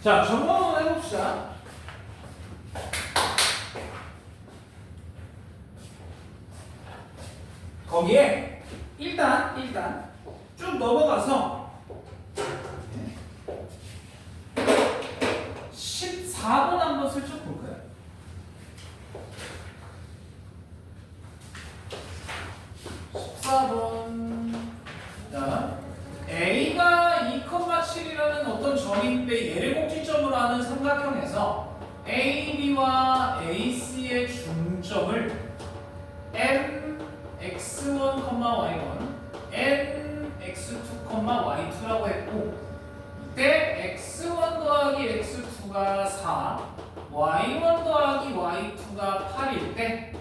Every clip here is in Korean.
자, 점검 한번 해봅시다. 거기에 일단 쭉 넘어가서 14번 한번 슬쩍 볼까요? 14번. 자, A가 2,7이라는 어떤 점인데 얘를 꼭지점으로 하는 삼각형에서 AB와 AC의 중점을 x1, y1, x2, y2라고 했고 이때 x1 더하기 x2가 4, y1 더하기 y2가 8일 때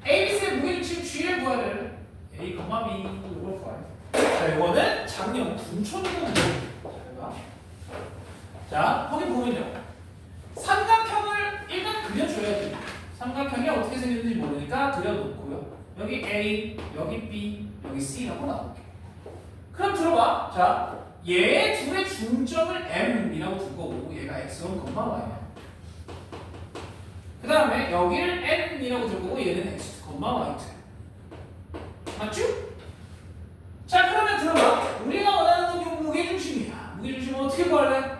ABC의 무게중심 G를 구해야 돼. A, B 이걸 구해야 돼. 자, 이거는 작년 군촌이거든요. 자, 거기 보면요. 삼각형을 일단 그려줘야 돼요. 삼각형이 어떻게 생겼는지 모르니까 그려놓고요. 여기 A, 여기 B, 여기 C라고 나올게요. 그럼 들어봐. 자, 얘 둘의 중점을 M이라고 둘 거고 얘가 X1, Y야. 그 다음에 여기를 N이라고 둘 거고 얘는 X2, Y2. 맞죠? 자, 그러면 들어봐. 우리가 원하는 건 무게중심이야. 무게중심은 어떻게 구할래?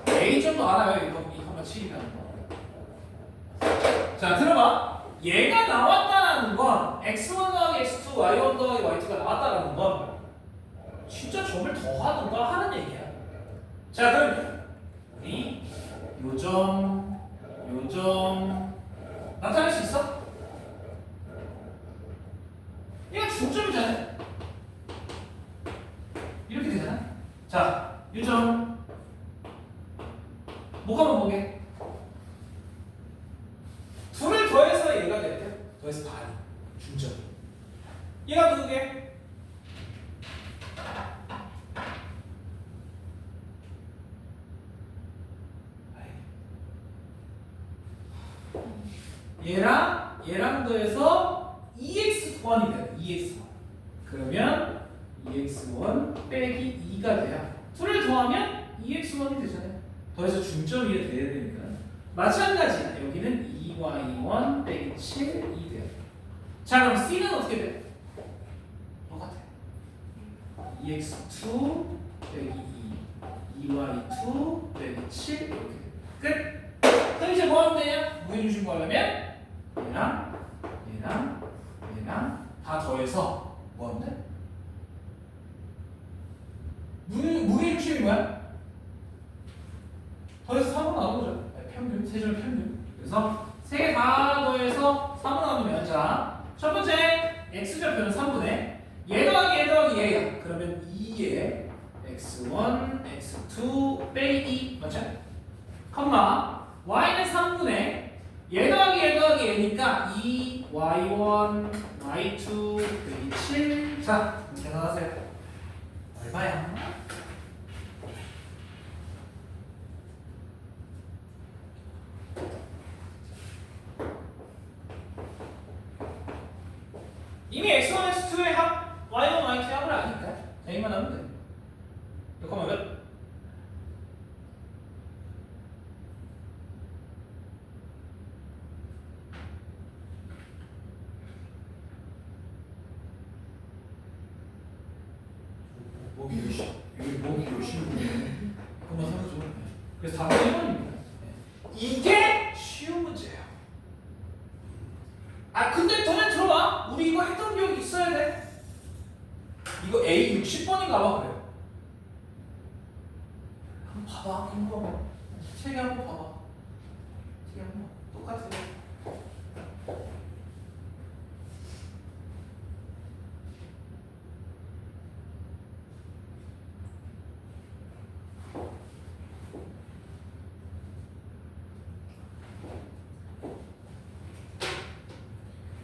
A점도 알아요. 이거 2,7이라는 거. 자, 들어봐. 얘가 나왔다라는 건 x1 더하기 x2, y1 더하기 y2가 나왔다라는 건 진짜 점을 더하든가 하는 얘기야. 자, 그러면 우리 요점 나타낼 수 있어? 얘가 중점이잖아. 이렇게 되잖아. 자, 요점 뭐 한번 보게. 둘을 더해서 얘가 됐대. 더해서 반이 중점. 얘가 누구게? 얘랑 더해서 2x1이 돼. 2x1. 그러면 2x1 빼기 2가 돼요. 둘을 더하면 2x1이 되잖아요. 더해서 중점이 돼야 되니까. 마찬가지야. 여기는 2y1 빼기 7이 돼요. 자, 그럼 C는 어떻게 돼? 똑같아. 2x2 빼기 2, 2y2 빼기 7 이렇게 돼. 끝. 그럼 이제 뭐 하면 되냐? 무게중심 구하려면 얘랑 다 더해서 뭐 하면 돼? 무게중심이 뭐야? 더해서 3으로 나누죠. 평균, 세절 평균. 그래서 세 개 다 더해서 3으로 나누면 자, 첫 번째 x좌표는 3분의 얘 더하기 얘야. 그러면 2에 x1, x2 빼기 2 맞죠? 컴마 y는 3분의 얘 더하기 얘니까 2, y1, y2 빼기 7. 자, 계산하세요. 얼마야? 이미 x1, x2의 합, y1, y2의 합을 아니까 A만 하면 돼. 이거 하면 몇? 목이 열심히 보네. 그만 사라져. 그래서 답은 1번입니다. 이게 쉬운 문제예요. 아, 근데 너네 들어봐. 우리 이거 했던 기억이 있어야 돼. 이거 A 60번인가 봐 그래요. 한번 봐봐. 한번 책에 한번 봐봐. 책에 한번 똑같아.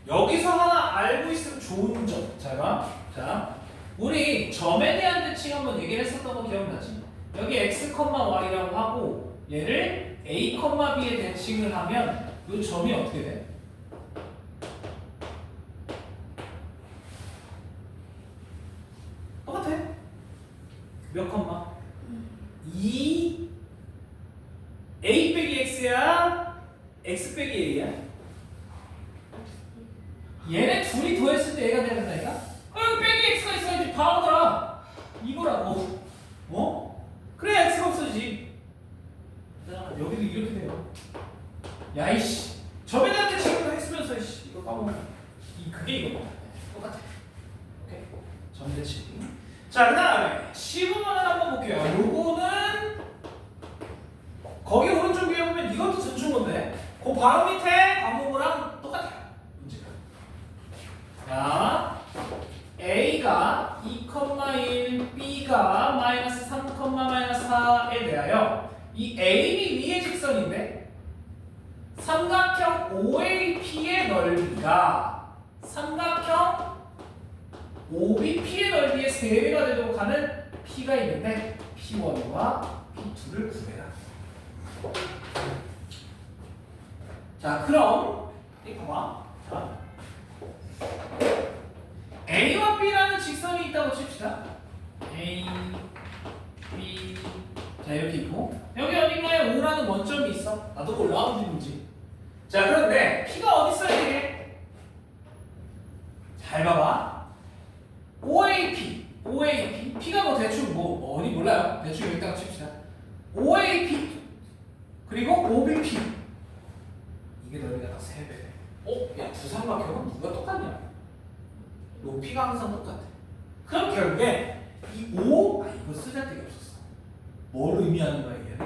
여기서 하나 알고 있으면 좋은 점. 잘 봐. 자, 우리 점에 대한 대칭 한번 얘기를 했었던 거 기억나지? 여기 x, y라고 하고 얘를 a, b에 대칭을 하면 이 점이 어떻게 돼? 똑같아. 몇 컴마? 2 a 빼기 x야? x 빼기 a야? 얘네 둘이 더했을 때 얘가 돼야 된다니까? 여기 빼기 x가 있어야지 바보들아 이거라고 어? 그래 x가 없어지지 여기도 이렇게 돼요 야이씨 저번에한테 지금 했으면서 이씨 이거 까먹어 그게 이거 똑같아 오케이 점대치 자 그 다음에 시분만을 한번 볼게요 요거는 거기 오른쪽 위에 보면 이것도 전춘 건데 그 바로 밑에 과목이랑 똑같아요 문제가 자 A가 2,1 B가 마이너스 3, 마이너스 4에 대하여 이 AB 위의 직선인데 삼각형 OAP의 넓이가 삼각형 OBP의 넓이의 3배가 되도록 하는 P가 있는데 P1과 P2를 구해라. 자 그럼 이거 봐봐. 자, A와 B라는 직선이 있다고 칩시다. A, B 자 이렇게 있고 여기 어딘가에 O라는 원점이 있어. 나도 몰라 어디 있는지. 자 그런데 P가 어디 있어야 되게? 잘 봐봐. OAP P가 뭐 대충 뭐 어디 몰라요. 대충 여기다가 칩시다. OAP 그리고 OBP 이게 넓이가 다 3배. 야 두 삼각형은 누가 똑같냐? 높이가 항상 똑같아. 그럼 결국에 이 O 이거 쓰잘데기 없었어. 뭘 의미하는 거야 이게?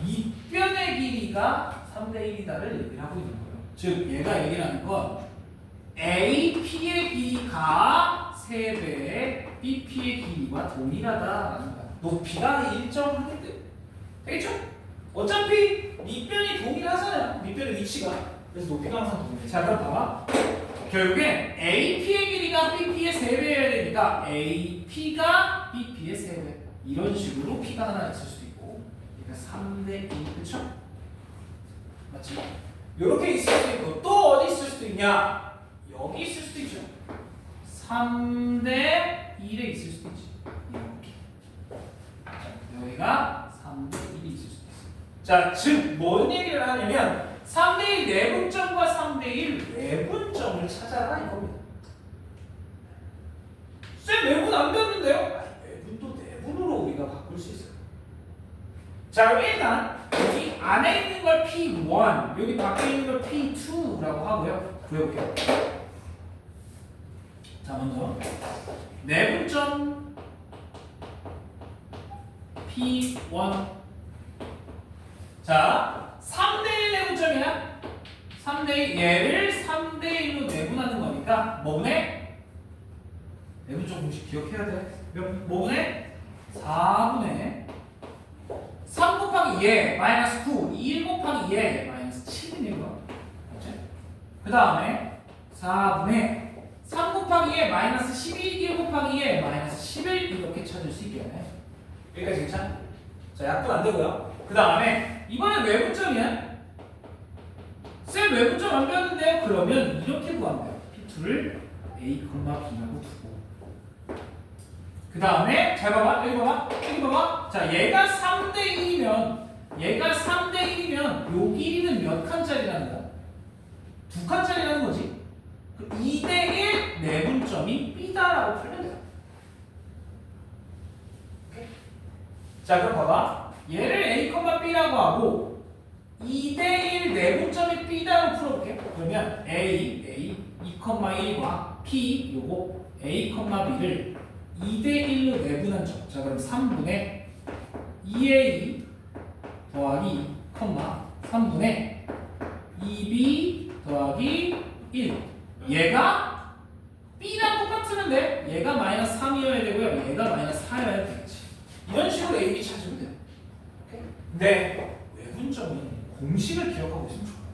밑변의 길이가 3대 1이다를 얘기를 하고 있는 거예요. 즉 얘가 얘기를 하는 건 AP의 길이가 3배의 BP의 길이와 동일하다라는 거야. 높이가 일정하기 때문에. 되겠죠? 어차피 밑변이 동일하잖아요. 밑변의 위치가. 그래서 높이가 항상 동일해. 자 그럼 봐봐. 결국엔 AP의 길이가 BP의 3배여야 되니까 AP가 BP의 3배. 이런 식으로 P가 하나 있을 수도 있고 그러니까 3대 2 그쵸? 맞지? 이렇게 있을 수도 있고 또 어디 있을 수도 있냐? 여기 있을 수도 있죠. 3대 1에 있을 수도 있지. 이렇게. 자, 여기가 3대 1이 있을 수도 있어. 자, 즉 뭔 얘기를 하냐면 3대 1 내분점과 3대 1 외분점을 찾아라 이겁니다. 쌤 외분 안 배웠는데요? 외분도 내분으로 우리가 바꿀 수 있어요. 자, 그럼 일단 여기 안에 있는 걸 P1, 여기 밖에 있는 걸 P2라고 하고요. 구해볼게요. 자, 먼저 내분점 P1. 자, 3대1 내분점이야. 3대1 얘를 3대1로 내분하는 거니까 뭐분의? 내분점 공식 기억해야 돼. 뭐분의? 4분의 3 곱하기 2에 마이너스 9, 1 곱하기 2에 마이너스 7이네 이거. 그 다음에 4분의 3 곱하기 2에 마이너스 12, 1 곱하기 2에 마이너스 11 이렇게 찾을 수 있겠네. 여기까지 괜찮아? 자, 약분 안 되고요. 그 다음에 이번엔 외분점이야. 쌤 외분점 안 배웠는데요? 그러면 이렇게 구하면 돼요. P2를 A, B라고 두고 그 다음에 잘 봐봐. 여기 봐봐. 여기 봐봐. 자, 얘가 3대 1이면 요 길이는 몇 칸짜리라는 거야? 2칸짜리라는 거지. 2대 1 내분점이 B다라고 풀면 돼요. 오케이? 자, 그럼 봐봐. 얘를 A, B라고 하고 2대 1 내분점이 B다라고 풀어볼게. 그러면 A, 2,1과 P 요거 A, B를 2대 1로 내분한 점. 자, 그럼 3분의 2A 더하기 3분의 2B 더하기 1. 얘가 B랑 똑같으는데 얘가 마이너스 3이어야 되고요. 얘가 마이너스 4여야 되겠지. 이런 식으로 A, B 찾으면 돼요. 오케이? 근데 외분점이 공식을 기억하고 있으면 좋아요.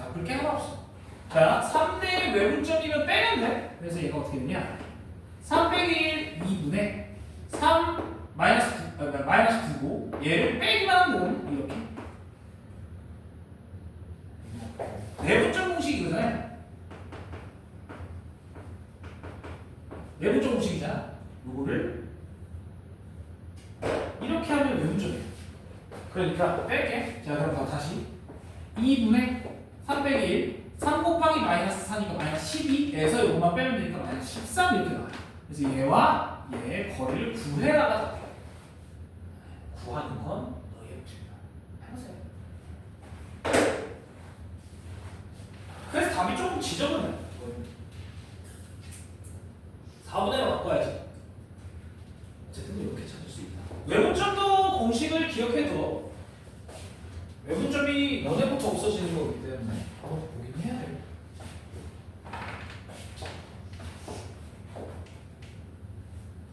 나쁠 게 하나 없어. 자, 3대 1 외분점이면 빼면 돼. 그래서 얘가 어떻게 되냐? 3 빼기 1, 2분의 3 마이너스 9고 얘를 빼기만 하면 이렇게 내분점 공식이 이거잖아요. 내분점 공식이잖아. 요거를 이렇게 하면 외분점이에요. 그러니까 뺄게. 자, 그럼 봐 다시 2분의 3 빼기 1 3 곱하기 마이너스 4니까 마이너스 12에서 요것만 빼면 되니까 마이너스 13 이렇게 나와요. 그래서 얘와 얘의 거리를 구해라가 답이에요. 구하는 건 너희의 몫입니다. 해보세요. 그래서 답이 조금 지저분해요. 4분의로 바꿔야지. 어쨌든 이렇게 찾을 수 있다. 외분점도 공식을 기억해도 외분점이 너네부터 없어지는 거기 때문에 보긴 해야 돼요.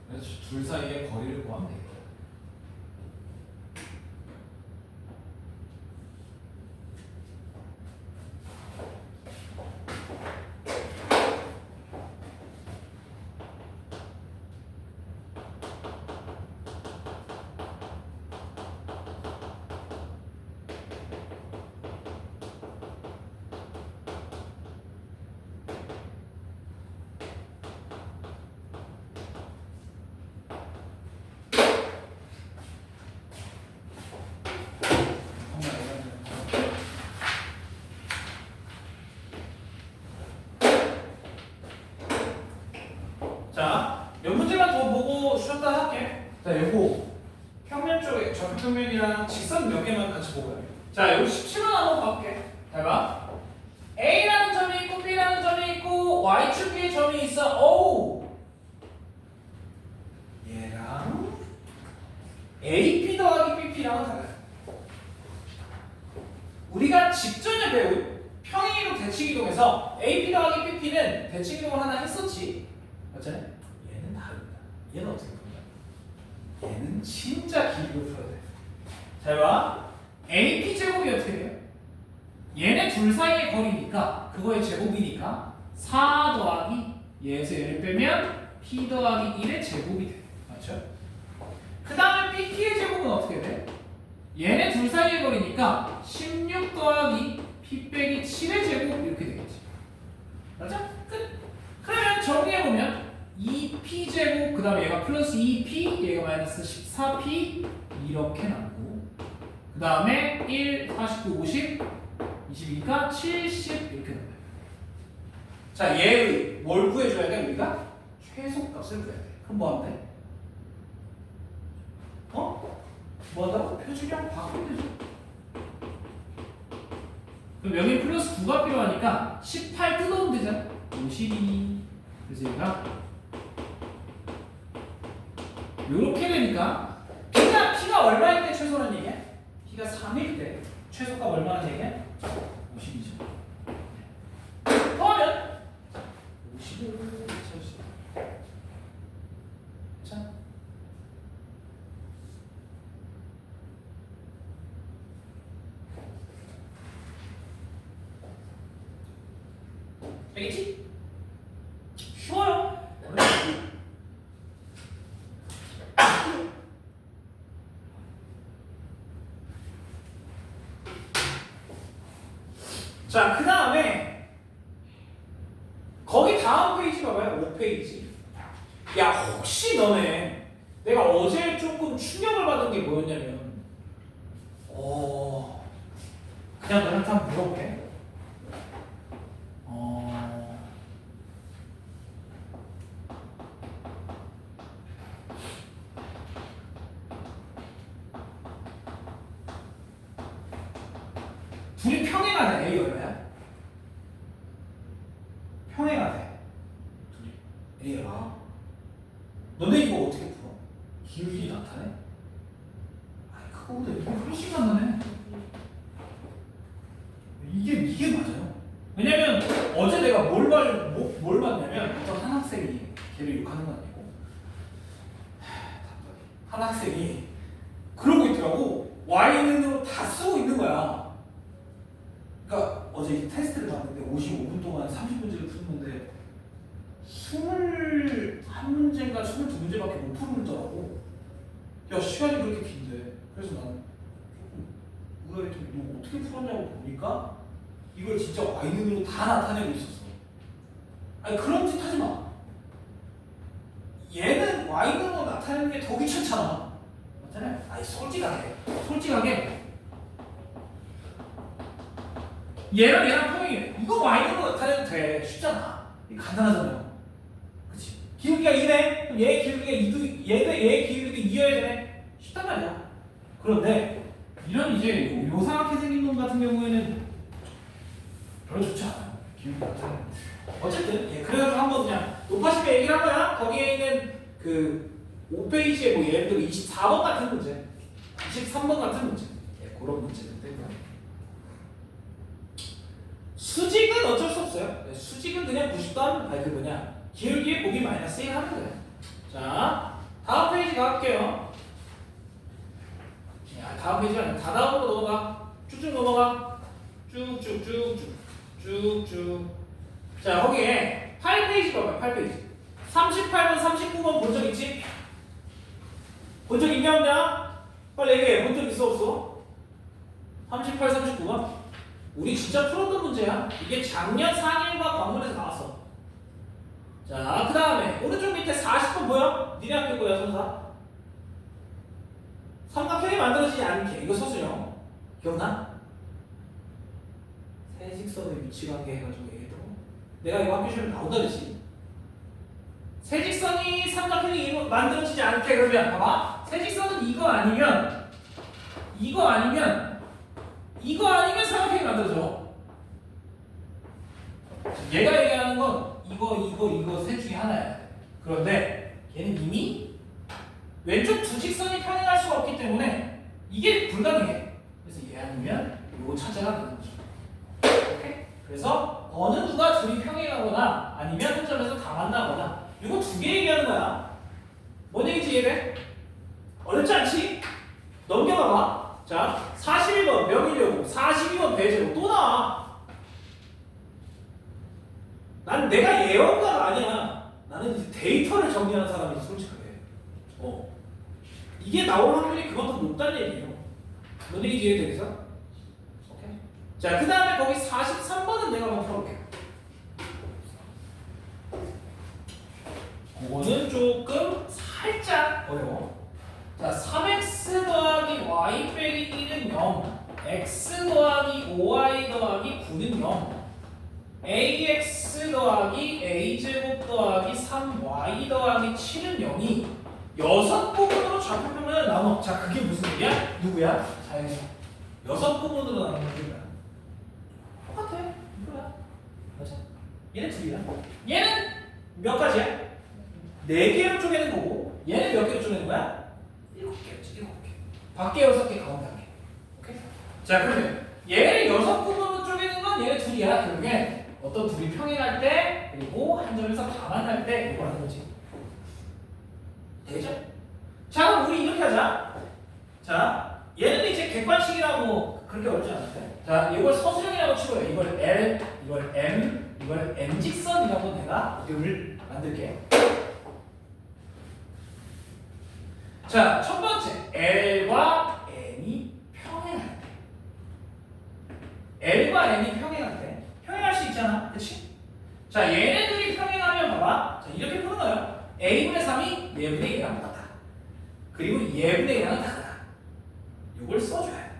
그래서 둘 사이의 거리를 구하면 되겠다. 자, 몇 문제만 더 보고 쉬었다 할게. 자, 요거 평면 쪽에 좌표평면이랑 직선 몇 개만 같이 보고요. 자, 여기 17번 한번 봐볼게. 잘 봐. A라는 점이 있고 B라는 점이 있고 Y축 위에 점이 있어. 오! 얘랑 AP 더하기 BP랑은 달라요. 우리가 직전에 배운 평행이동 대칭이동에서 AP 더하기 BP는 대칭이동을 하나 했었지. 맞잖아요? 얘는 다릅니다. 얘는 어떻게 풀냐? 얘는 진짜 길게 풀어야 돼. 잘 봐. AP 제곱이 어떻게 돼요? 얘네 둘 사이의 거리니까 그거의 제곱이니까 4 더하기 얘에서 얘를 빼면 P 더하기 1의 제곱이 돼. 맞죠? 그 다음에 BP의 제곱은 어떻게 돼? 얘네 둘 사이의 거리니까 16 더하기 P 빼기 7의 제곱 이렇게 되겠지. 맞죠? 끝. 그러면 정리해보면 2P 제곱 그 다음에 얘가 플러스 2P 얘가 마이너스 14P 이렇게 나오고 그 다음에 1, 49, 50, 22니까 70 이렇게 나와요. 자, 얘의 뭘 구해줘야 돼? 우리가 최소값을 구해야 돼. 그럼 뭐 하면 돼? 뭐 한다고? 표준형 바꾸면 되죠. 그럼 여기 플러스 9가 필요하니까 18 뜯어오면 되잖아. 52. 그래서 얘가 요렇게 되니까 P가 얼마일 때 최소란 얘기야? P가 3일 때 최소값 얼마나 얘기야? 52죠. 더하면 55 자, 알겠지? 쉬워요. 자, 그 다음에 거기 다음 페이지 봐봐요. 5페이지. 야, 혹시 너네 내가 어제 조금 충격을 받은 게 뭐였냐면 그냥 너한테 한번 물어볼게. 둘이 평행하다. A 얼마야? 평행하대. 둘이 A 얼마? 너네 이거 어떻게 풀어? 기울기 나타내? 아니 그거보다 이게 훨씬 간단해. 이게 맞아요. 왜냐면 어제 내가 뭘 봤냐면 어떤 한 학생이 걔를 욕하는 건 아니고 한 학생이 그러고 있더라고. Y는으로 다 쓰고 있는 거야. 그러니까 어제 이 테스트를 봤는데 55분 동안 30문제를 풀었는데 21문제인가 22문제밖에 못 풀더라고. 야, 시간이 그렇게 긴데. 그래서 나는 조금 의아했더니 너 어떻게 풀었냐고 보니까 이걸 진짜 Y눈으로 다 나타내고 있었어. 아니 그런 짓 하지 마. 얘는 y는으로 나타내는 게 더 귀찮잖아. 맞잖아요. 아니 솔직하게 얘랑 평행이래. 이거 y는으로 나타내도 돼. 쉽잖아. 이거 간단하잖아요. 그치? 기울기가 2네. 그럼 얘의 기울기가 2도, 얘의 기울기도 2여야 되네. 쉽단 말이야. 그런데 이런 이제 요상하게 생긴 놈 같은 경우에는 별로 좋지 않아요. 기울기 나타내는. 어쨌든 그래가지고 한번 그냥 높아심에 얘기를 한 거야. 거기에 있는 그 5페이지에 뭐 예를 들어 24번 같은 문제, 23번 같은 문제, 그런 문제들 때문에 수직은 어쩔 수 없어요. 수직은 그냥 90도 하면 그 뭐냐 기울기의 곱이 마이너스 1 하는 거예요. 자, 다음 페이지 갈게요. 야, 다음 페이지가 아니라 다음으로 넘어가. 쭉쭉 넘어가. 쭉쭉. 자, 거기에 8페이지 봐봐요. 8페이지. 38번, 39번 본 적 있지? 본 적 있냐 없냐? 빨리 얘기해. 본 적 있어 없어? 38, 39번? 우리 진짜 풀었던 문제야. 이게 작년 상일과 관문에서 나왔어. 자, 그 다음에 오른쪽 밑에 40번 보여? 니네 학교 거야, 선사. 삼각형이 만들어지지 않게. 이거 서술형. 기억나? 세직선의 위치관계 해가지고 얘도 내가 이거 학교 시험에 나온다 그랬지. 세직선이 삼각형이 만들어지지 않게. 그러면 봐봐. 세직선은 이거 아니면 삼각형이 만들어져. 얘가 얘기하는 건 이거 셋 중에 하나야. 그런데 얘는 이미 왼쪽 두 직선이 평행할 수가 없기 때문에 이게 불가능해. 그래서 얘 아니면 이거 찾아야 되는 거죠. 오케이? 그래서 어느 누가 둘이 평행하거나 아니면 한 점에서 다 만나거나 이거 두 개 얘기하는 거야. 뭔 얘기인지 이해돼? 어렵지 않지? 넘겨봐봐. 자, 41번 명의려고 42번 배제로 또 나와. 난 내가 예언가가 아니야. 나는 이제 데이터를 정리하는 사람이지 솔직하게. 이게 나올 확률이 그만큼 높다는 얘기예요. 뭔 얘기인지 이해되겠어? 오케이. 자, 그 다음에 거기 43번은 내가 한번 풀어볼게. 그거는 조금 살짝 어려워. 자, 3x 더하기 y 빼기 1은 0, x 더하기 5y 더하기 9는 0, ax 더하기 a제곱 더하기 3y 더하기 7은 0이 6부분으로 좌표평면을 나눠. 자, 그게 무슨 얘기야? 누구야? 자연수. 6부분으로 나누는 게 뭐야? 똑같아. 이거야. 맞아. 얘는 둘이야. 얘는 몇 가지야? 4개로 쪼개는 거고, 얘는 몇 개로 쪼개는 거야? 7개였지, 7개. 밖에 6개, 가운데 1개. 오케이? 자, 그러면 얘를 6부분으로 쪼개는 건 얘네 둘이야. 결국에 어떤 둘이 평행할 때, 그리고 한 점에서 다 만날 때 이거 하는 거지. 되죠? 자, 그럼 우리 이렇게 하자. 자, 얘는 이제 객관식이라고 그렇게 어렵지 않은데. 자, 이걸 서술형이라고 치고요. 이걸 L, 이걸 M, 이걸 M직선이라고 내가 이름을 만들게. 자, 첫 번째 L과 M이 평행할 때. L과 M이 평행할 때. 평행할 수 있잖아. 그치? 자, 얘네들이 평행하면 봐봐. 자, 이렇게 푸는 거예요. A분의 3이 얘분의 2랑 똑같아. 그리고 얘분의 2랑은 다르다. 이걸 써줘야 돼.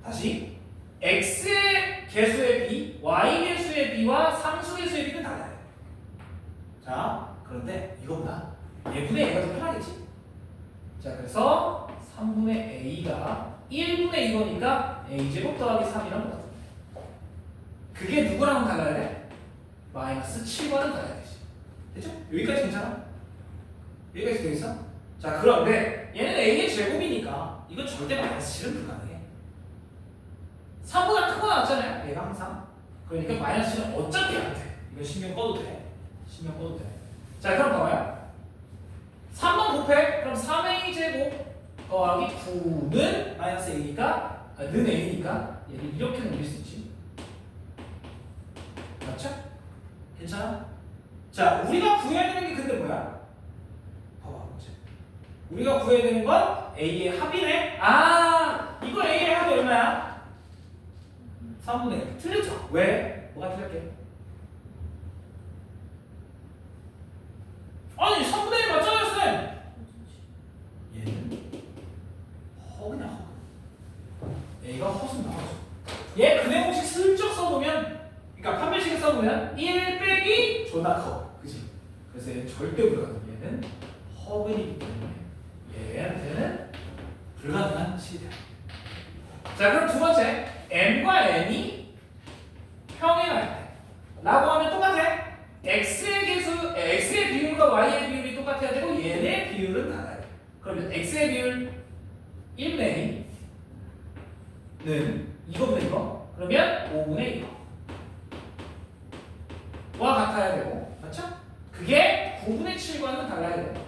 다시 x의 개수의 b, y 개수의 b와 상수 개수의 b는 달라요. 자, 그런데 이거보다 얘분의 a가 더 편하겠지. 자, 그래서 3분의 a가 1분의 2거니까 a제곱 더하기 3이랑 똑같아. 그게 누구랑은 달라야 돼? 마이너스 7과는 달라야 되지. 됐죠? 여기까지 괜찮아? 여기까지 되겠어? 자, 그런데 얘는 a의 제곱이니까 이건 절대 마이너스 7은 불가능해. 3보다 크거나 같잖아요. 얘가 항상. 그러니까 마이너스 7은 어차피 안 돼. 이거 신경 꺼도 돼. 신경 꺼도 돼. 자, 그럼 봐봐요. 3번 곱해. 그럼 3a 제곱 더하기 9는 마이너스 a니까, 는 a니까 얘를 이렇게 넘길 수 있지. 맞죠? 괜찮아? 자, 우리가 구해야 되는 게 근데 뭐야? 봐봐, 그치? 우리가 구해야 되는 건 A의 합이네? 아, 이거 A의 합이 얼마야? 3분의 1. 틀렸죠? 왜? 뭐가 틀렸게? 아니, 3분의 그래서 얘는 절대 불가능. 얘는 허근이기 때문에 얘한테는 불가능한 시대. 자, 그럼 두 번째, m과 n이 평행할 때 라고 하면 똑같아. x의 계수, x의 비율과 y의 비율이 똑같아야 되고 얘네 비율은 달라요. 그러면 x의 비율 1분의 2는 이거분의 이거. 그러면 5분의 2와 같아야 되고, 맞죠? 그게 9분의 7과는 달라야 돼요.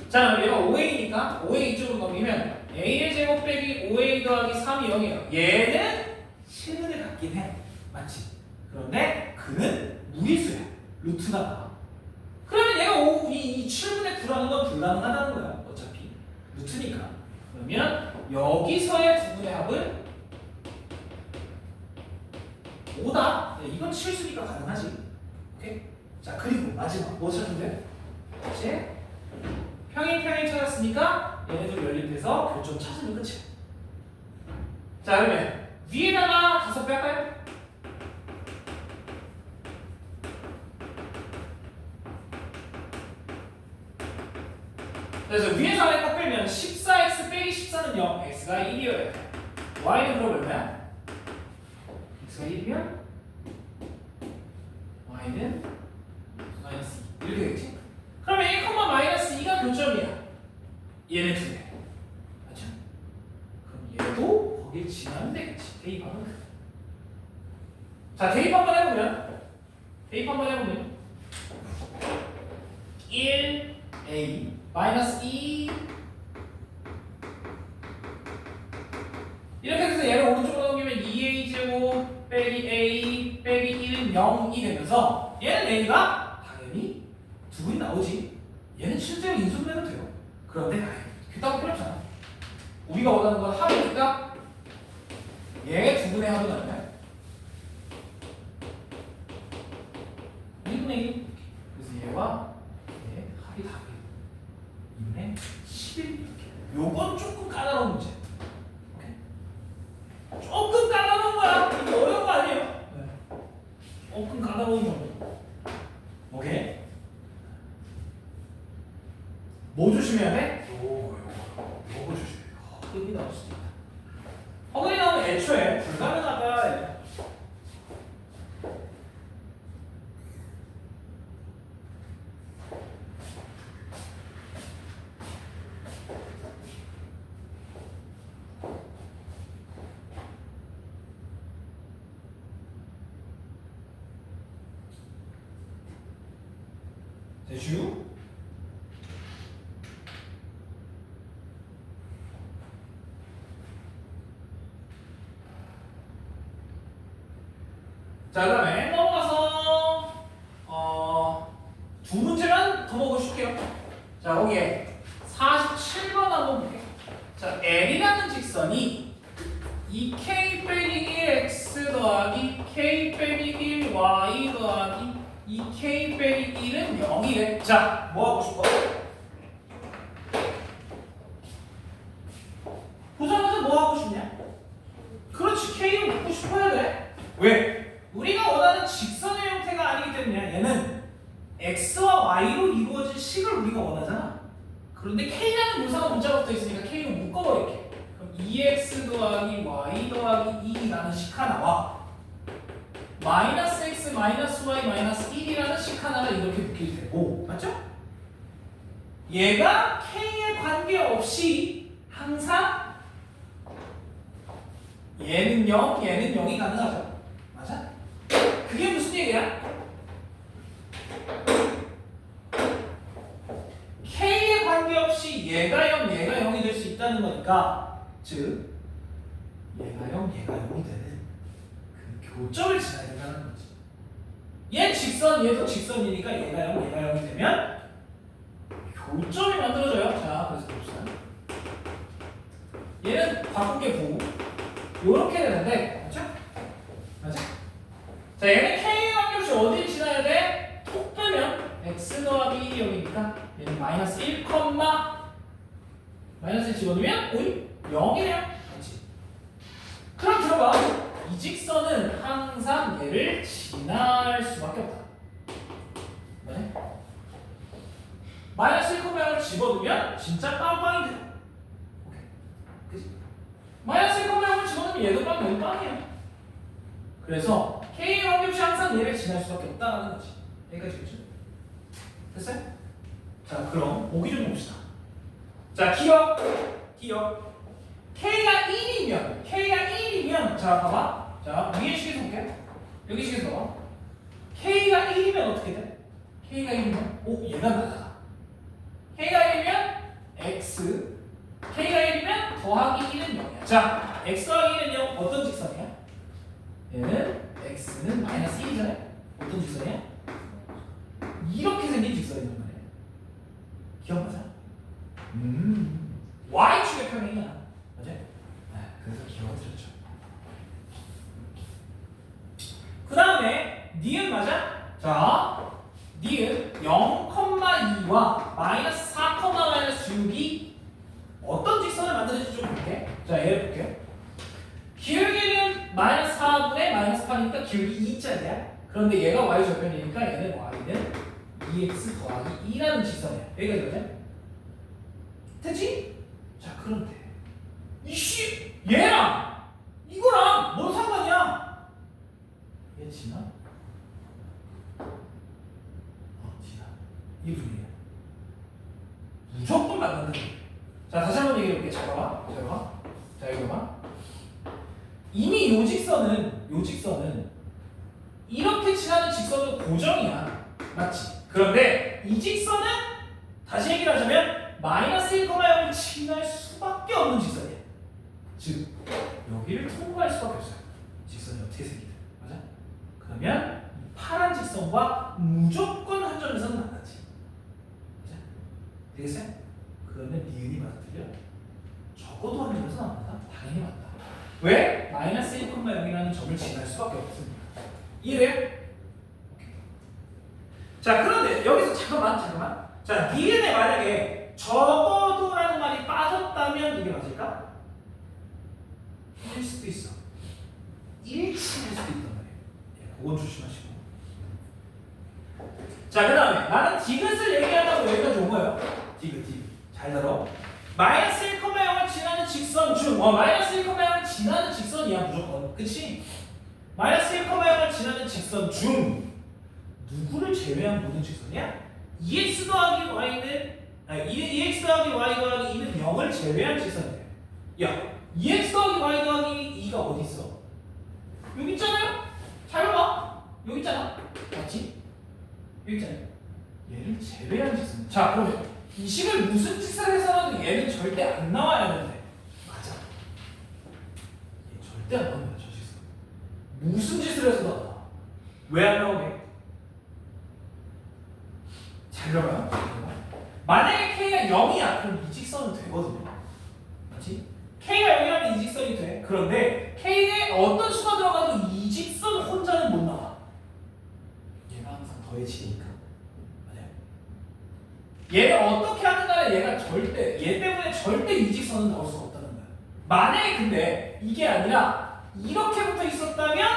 자, 얘가 5a니까 5a 이쪽으로 넘기면 a의 제곱 빼기 5a 더하기 3이 0이에요. 얘는 실근을 갖긴 해. 맞지? 그런데 그는 무리수야. 루트가 나와. 그러면 얘가 이 7분의 9라는 건 불가능하다는 거야. 어차피 루트니까. 그러면 여기서의 두 분의 합은 5다. 네, 이건 실수니까 가능하지. 오케이? 자, 그리고 마지막 뭐 찾으면 돼? 이제 평행 찾았으니까 얘네들 연립해서 교점 찾으면 끝이야. 자, 그러면 위에다가 5배 할까요? 그래서 위에서 아래 딱 빼면 14x 빼기 14는 0, x가 1이어야 돼. y는 그럼 얼마야? x가 1이면 y는 마이너스 2 이렇게 되겠지? 그러면 1, 마이너스 2가 교점이야. 얘네 두 개. 맞죠? 그럼 얘도 거길 지나면 되겠지. 대입하면 돼. 자, 대입 한번 해보면 1a 마이너스 2 이렇게 해서 얘를 오른쪽으로 넘기면 2a 제곱 빼기 a 빼기 1 0이 되면서 얘는 a가 당연히 두 분이 나오지. 얘는 실제로 인수분해도 돼요. 그런데 그따고 필요 없잖아. 우리가 원하는 건 합이니까 얘 두 분의 합은 얼마야? 1분의 1. 그래서 얘와 얘 합이 답이 2분의 11. 요건 조금 까다로운 문제. 오케이? 조금 까다로운 거야. 이게 어려운 거 아니에요. 네. 조금 까다로운 정도. 오케이? 뭐 조심해야 돼? 요거 조심해. 허근이 나올 수도 있다. 허근이 나오면 애초에 불가능하다. 대주 자, 그 다음에 넘어가서 두 문제만 더 보고 싶게요. 자, 거기에 47번 한번 볼게요. 자, L이라는 직선이 2k 빼기 1x 더하기 k 빼기 1 y 더하기 2k 빼기 1은 0이래. 자, 뭐 하고 싶어? 보자마자 뭐 하고 싶냐? 그렇지, k를 갖고 싶어야 돼. 왜? 우리가 원하는 직선의 형태가 아니기 때문에 얘는 x와 y로 이루어질 식을 우리가 원하잖아. 그런데 k라는 묘사가 문자가 붙어 있으니까 k를 묶어버릴게. 그럼 2x 더하기 y 더하기 2라는 식 하나와 마이너스 x 마이너스 y 마이너스 1이라는 식 하나가 이렇게 묶일 테고, 맞죠? 얘가 k에 관계없이 항상 얘는 0, 얘는 0이 가능하죠. 맞아? 그게 무슨 얘기야? k에 관계없이 얘가 0, 얘가 0이 될 수 있다는 거니까, 즉 얘가 0, 얘가 0이 되는 그 교점을 지나야 된다는 거지. 얘 직선, 얘도 직선이니까 얘가 0, 얘가 0이 되면 교점이 만들어져요. 자, 그래서 봅시다. 얘는 바꾸게 보고 요렇게 되는데, 맞죠? 맞아? 자, 얘는 k에 관계없이 어디를 지나야 돼? 톡 빼면 x 더하기 1이 여기니까 얘는 마이너스 1, 마이너스 1 집어넣으면 우리 0이래요. 그렇지? 그럼 들어봐. 이 직선은 항상 얘를 지날 수밖에 없다. 마이너스 1,0을 집어넣으면 진짜 빵빵이 돼요. 오케이. 그치? 마이너스 1,0을 집어넣으면 얘도 빵, 얘도 빵이에요. 그래서 K의 확률이 항상 얘를 지날 수밖에 없다는 거지. 여기까지겠죠? 됐어요? 자, 그럼 보기 좀 봅시다. 자, 기억. K가 1이면, 자, 봐봐. 자, 위에 식에서 볼게. 여기 식에서 봐봐. K가 1이면 어떻게 돼? K가 1이면, 오, 얘가 나가. K가 1이면 X. K가 1이면 더하기 1은 0이야. 자, X 더하기 1은 0, 어떤 직선이야? 얘는 X는 마이너스 1이잖아요? 어떤 직선이야? 이렇게 생긴 직선이란 말이야. 기억나자? Y축의 평행이야. 맞아? 그래서 기억을 들었죠. 그 다음에 니은 맞아? 자, 니은 0,2와 마이너스 4, 마이너스 6이 어떤 직선을 만드는지 좀 볼게. 자, 얘를 볼게요. 기울기는 마이너스 4분의 마이너스 8이니까 기울기 2짜리야. 그런데 얘가 y 절편이니까 얘는 y는 2x 더하기 2라는 직선이야. 여기까지 맞아? 됐지? 자, 그런데 이씨 얘랑 이거랑 뭔 상관이야? 얘 지나? 지나. 이게 무슨 얘기야? 무조건 만난다는 거야. 자, 다시 한번 얘기해볼게. 잘 봐봐. 자, 이거 봐. 이미 요 직선은 이렇게 지나는 직선은 고정이야. 맞지? 그런데 이 직선은 다시 얘기를 하자면 마이너스 1,0을 지날 수밖에 없는 직선이야. 즉 여기를 통과할 수밖에 없어요. 직선이 어떻게 생기든. 맞아? 그러면 이 파란 직선과 무조건 한 점에서는 만나지. 맞아? 되겠어요? 그러면 니은이 맞아 틀려? 적어도 한 점에서 안 만나? 당연히 맞다. 왜? 마이너스 1,0이라는 점을 지날 수밖에 없습니다. 이해돼요? 자, 그런데 여기서 잠깐만. 자, 니은에 만약에 적어도라는 말이 빠졌다면 이게 맞을까? 일 수도 있어. 일치할 수도 있단 말이에요. 그건 조심하시고. 자, 그 다음에 나는 디귿을 얘기한다고 여기까지 온 거예요. 디귿. 잘 들어. 마이너스 1,0을 지나는 직선 중, 마이너스 1,0을 지나는 직선이야 무조건. 그치? 마이너스 1,0을 지나는 직선 중 누구를 제외한 모든 직선이야? 2x 더하기 y는 2x 더하기 y 더하기 2는 0을 제외한 직선이야. 야, 2x 더하기 y 더하기 2가 어디 있어? 여기 있잖아요. 잘 봐봐. 여기 있잖아. 맞지? 여기 있잖아요. 얘를 제외한 직선. 자, 그러면 이 식을 무슨 짓을 해서라도 얘는 절대 안 나와야 되는데. 맞아. 얘 절대 안 나오는 거야, 저 식은. 무슨 짓을 해서 나와? 왜 안 나오게? 잘 들어봐요. 만약에 K가 0이야, 그럼 이 직선은 되거든요. 맞지? K가 0이라면 이 직선이 돼. 그런데 K에 어떤 수가 들어가도 이 직선 혼자는 못 나와. 얘가 항상 더해지니까. 맞아요. 얘를 어떻게 하든간에 얘가 얘 때문에 절대 이 직선은 나올 수가 없다는 거야. 만약에 근데 이게 아니라 이렇게 붙어 있었다면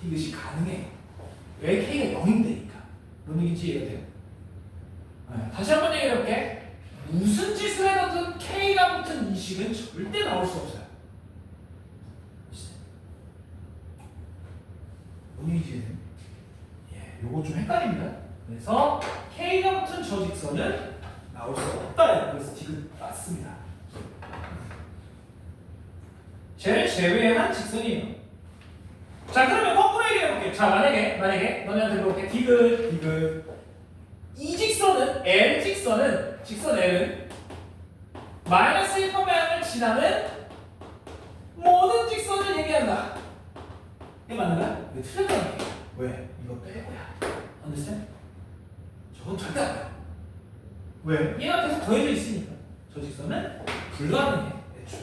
이것이 가능해. 왜? K가 0인데니까. 뭔 얘기인지 이해가 돼요? 다시 한번 얘기해볼게. 무슨 짓을 해도 K가 붙은 이 식은 절대 나올 수 없어요. 뭔 얘기인지 이해돼요? 예, 요거 좀 헷갈립니다. 그래서 K가 붙은 저 직선은 나올 수 없다. 그래서 디귿 맞습니다. 쟤를 제외한 직선이에요. 자, 그러면 거꾸로 얘기해볼게. 자, 만약에 너네한테 물어볼게. 디귿. 이 직선 L은 마이너스 1, 을 지나는 모든 직선을 얘기한다. 이게 맞는 거야? 이거 틀렸다는 얘기야. 왜? 이거 빼고야. understand? 저건 절대 안 돼요. 왜? 얘가 계속 더해져 있으니까. 저 직선은 불가능해. 애초에.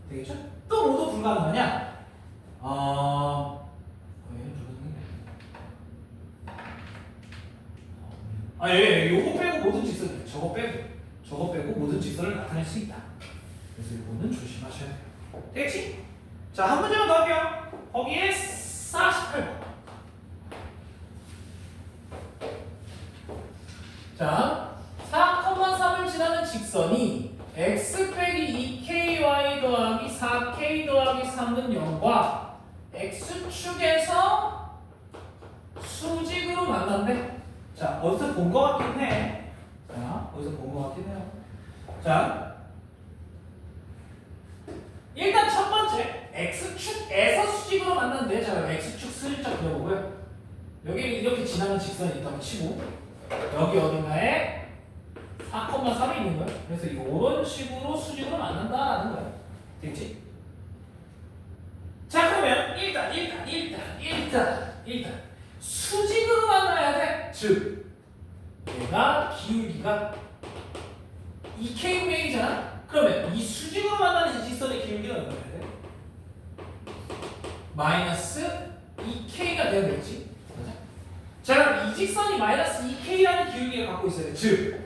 되겠죠? 또 뭐도 불가능하냐? 요거 빼고 모든 직선이에요. 저거 빼고 모든 직선을 나타낼 수 있다. 그래서 이거는 조심하셔야 돼요. 되겠지? 자, 한 문제만 더 할게요. 거기에 48번. 자, 4, 직선이 x 빼기 2ky 더하기 4k 더하기 3은 0과 x축에서 수직으로 만난대. 자, 어디서 본 것 같긴 해. 자, 어디서 본 것 같긴 해요. 자, 일단 첫 번째 x축에서 수직으로 만난대. 자, x축 슬쩍 그려보고요. 여기 이렇게 지나는 직선이 있다고 치고 여기 어딘가에 4,3이 있는 거예요. 그래서 이런 식으로 수직으로 만난다라는 거예요. 되겠지? 자, 그러면 일단 수직으로 만나야 돼. 즉 얘가 기울기가 2k분의 1이잖아. 그러면 이 수직으로 만나는 이 직선의 기울기는 얼마나 돼야 돼? 마이너스 2k가 돼야 되겠지? 자, 그럼 이 직선이 마이너스 2k라는 기울기를 갖고 있어야 돼. 즉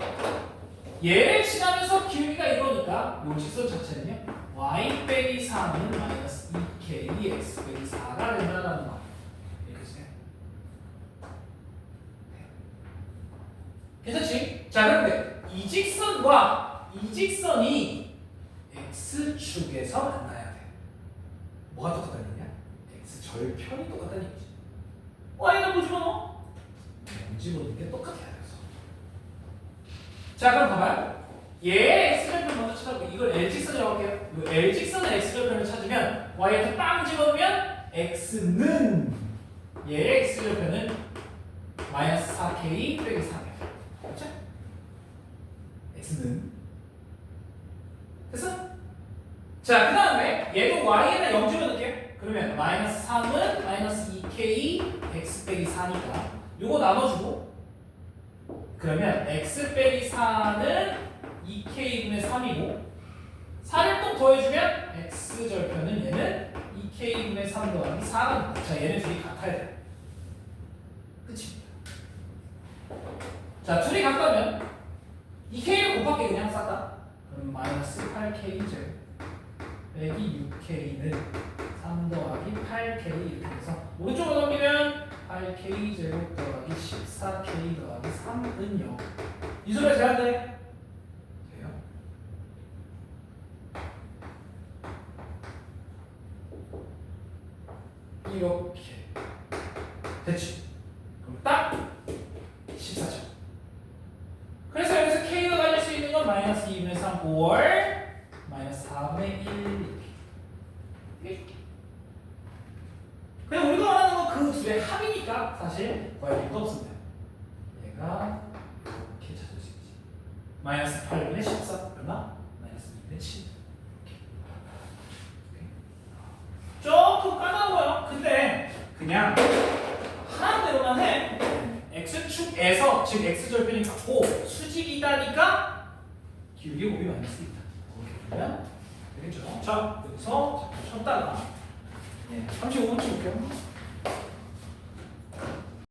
얘를 지나면서 기울기가 이러니까 이 직선 자체는요 y 빼기 4는 마이너스 2k x 빼기 4가 된다는 거. 이렇게 돼. 괜찮지? 자, 그런데 이 직선과 이 직선이 x축에서 만나야 돼. 뭐가 똑같다는 얘기야? x절편이 똑같다는 얘기지. y는 뭐 집어넣어? 0 집어넣는 게 똑같아야 돼서. 자, 그럼 봐봐요. 얘의 x절편 먼저 찾아보고 이걸 L직선이라고 할게요. 이 L직선의 x절편을 찾으면 y한테 빵 집어넣으면 x는 얘의 x절편은 마이너스 4k 빼기 3이야. 그렇죠? x는 됐어? 자, 그 다음에 얘도 y에다 0 집어넣을게. 그러면 마이너스 3은 마이너스 2k x 빼기 4니까 요거 나눠주고 그러면 x 빼기 4는 2k분의 3이고 4를 또 더해주면 x절편은 얘는 2k분의 3 더하기 4가 된다. 자, 얘네 둘이 같아야 돼. 그치? 자, 둘이 같다면 2k를 곱할게. 그냥 쌌다. 그럼 마이너스 8k 제곱 빼기 6k는 3 더하기 8k 이렇게 해서 오른쪽으로 넘기면 8k 제곱 더하기 14k 더하기 3은 0. 이 소리가 돼야 돼? 돼요? 이렇게 됐지? 그럼 딱 14점. 그래서 여기서 k가 가질 수 있는 건 마이너스 2분의 3 or 마이너스 4분의 1 이렇게. 그냥 우리가 원하는 건 그 둘의 합이니까 사실 구할 필요도 없습니다. 얘가 이렇게 찾을 수 있지. 마이너스 8분의 14 얼마? 마이너스 2분의 7 이렇게. 조금 까다로워요. 근데 그냥 하는 대로만 해. x축에서 즉 x절편이 같고 수직이다니까 기울기 곱이 마이너스 있다. 이렇게 보면 되겠죠. 자, 여기서 쳤다가 35번 쳐볼게요.